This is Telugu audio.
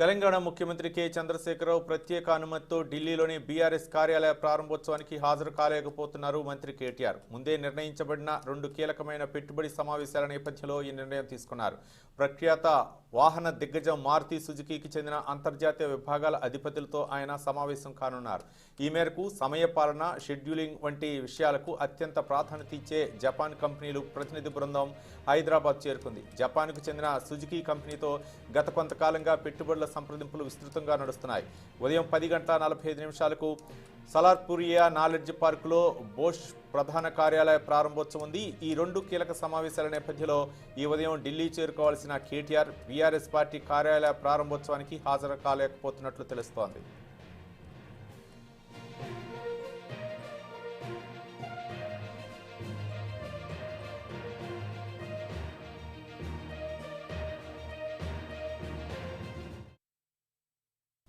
తెలంగాణ ముఖ్యమంత్రి కె చంద్రశేఖరరావు ప్రత్యేక అనుమతితో ఢిల్లీలోని బీఆర్ఎస్ కార్యాలయ ప్రారంభోత్సవానికి హాజరు కాలేకపోతున్నారు మంత్రి కేటీఆర్. ముందే నిర్ణయించబడిన 2 కీలకమైన పెట్టుబడి సమావేశాల నేపథ్యంలో ఈ నిర్ణయం తీసుకున్నారు. ప్రఖ్యాత వాహన దిగ్గజం మారుతి సుజుకీకి చెందిన అంతర్జాతీయ విభాగాల అధిపతులతో ఆయన సమావేశం కానున్నారు. ఈ మేరకు సమయపాలన, షెడ్యూలింగ్ వంటి విషయాలకు అత్యంత ప్రాధాన్యత ఇచ్చే జపాన్ కంపెనీలు ప్రతినిధి బృందం హైదరాబాద్ చేరుకుంది. జపాన్కు చెందిన సుజుకీ కంపెనీతో గత కొంతకాలంగా పెట్టుబడుల సంప్రదింపులు విస్తృతంగా నడుస్తున్నాయి. ఉదయం 10:45 సలార్పురియా నాలెడ్జ్ పార్కులో బోష్ ప్రధాన కార్యాలయ ప్రారంభోత్సవం ఉంది. ఈ 2 కీలక సమావేశాల నేపథ్యంలో ఈ ఉదయం ఢిల్లీ చేరుకోవాల్సిన కేటీఆర్ బీఆర్ఎస్ పార్టీ కార్యాలయ ప్రారంభోత్సవానికి హాజరు కాలేకపోతున్నట్లు తెలుస్తోంది.